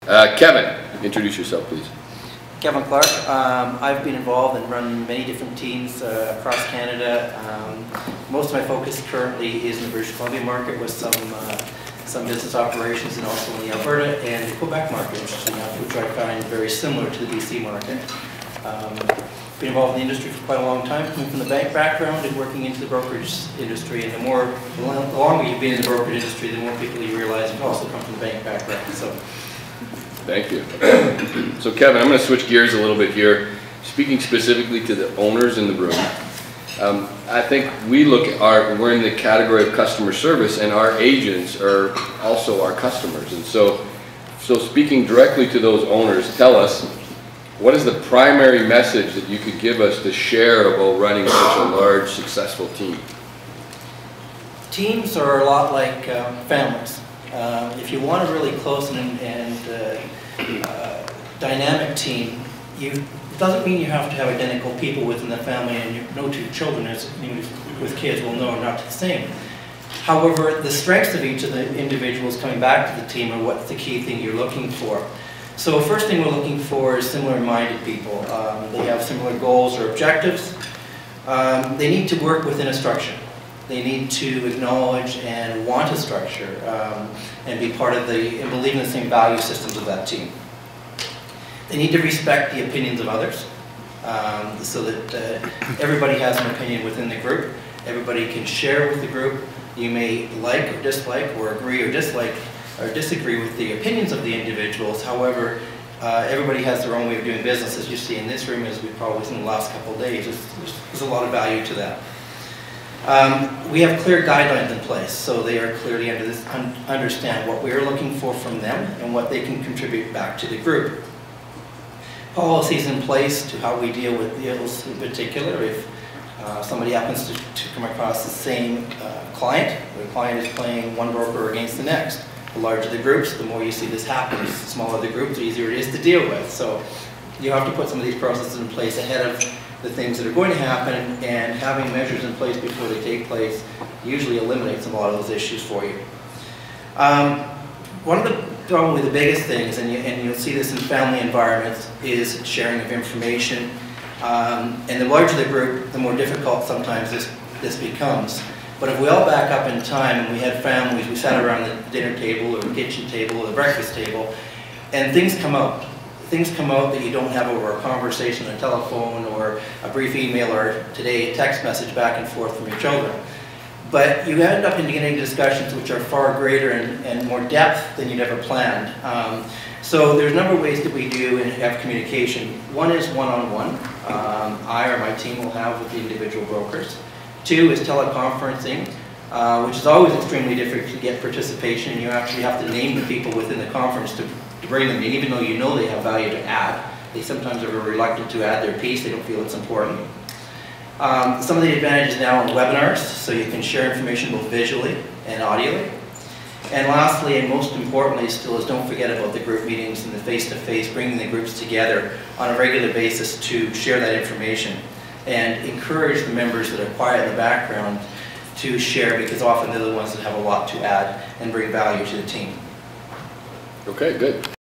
Kevin, introduce yourself, please. Kevin Clark. I've been involved and run many different teams across Canada. Most of my focus currently is in the British Columbia market with some business operations, and also in the Alberta and the Quebec market, which I find very similar to the BC market. Been involved in the industry for quite a long time, coming from the bank background and working into the brokerage industry. And the longer you've been in the brokerage industry, the more people you realize you also come from the bank background. So. Thank you. So Kevin, I'm going to switch gears a little bit here, speaking specifically to the owners in the room. I think we're in the category of customer service, and our agents are also our customers. And so speaking directly to those owners, tell us, what is the primary message that you could give us to share about running such a large, successful team? Teams are a lot like families. If you want a really close and dynamic team, it doesn't mean you have to have identical people within the family, and no two children, as with kids, will know are not the same. However, the strengths of each of the individuals coming back to the team are what's the key thing you're looking for. So first thing we're looking for is similar-minded people. They have similar goals or objectives. They need to work within a structure. They need to acknowledge and want a structure and be part of and believe in the same value systems of that team. They need to respect the opinions of others so that everybody has an opinion within the group. Everybody can share with the group. You may like or dislike, or agree or dislike or disagree with the opinions of the individuals. However, everybody has their own way of doing business, as you see in this room, as we've probably seen in the last couple of days. There's a lot of value to that. We have clear guidelines in place, so they are clearly understand what we're looking for from them and what they can contribute back to the group. Policies in place to how we deal with deals in particular. If somebody happens to come across the same client, the client is playing one broker against the next. The larger the groups, the more you see this happen. The smaller the groups, the easier it is to deal with. So you have to put some of these processes in place ahead of the things that are going to happen, and having measures in place before they take place usually eliminates a lot of those issues for you. One of probably the biggest things, and you'll see this in family environments, is sharing of information. And the larger the group, the more difficult sometimes this becomes. But if we all back up in time and we had families, we sat around the dinner table or the kitchen table or the breakfast table, and things come out. Things come out that you don't have over a conversation, a telephone, or a brief email, or today a text message back and forth from your children. But you end up getting discussions which are far greater and more depth than you'd ever planned. So there's a number of ways that we do and have communication. One is one-on-one. I or my team will have with the individual brokers. Two is teleconferencing, which is always extremely difficult to get participation, and you actually have to name the people within the conference to bring them in, even though you know they have value to add. They sometimes are very reluctant to add their piece. They don't feel it's important. Some of the advantages now on webinars, so you can share information both visually and audially. And lastly, and most importantly still, is don't forget about the group meetings and the face-to-face, bringing the groups together on a regular basis to share that information, and encourage the members that are quiet in the background to share, because often they're the ones that have a lot to add and bring value to the team. Okay, good.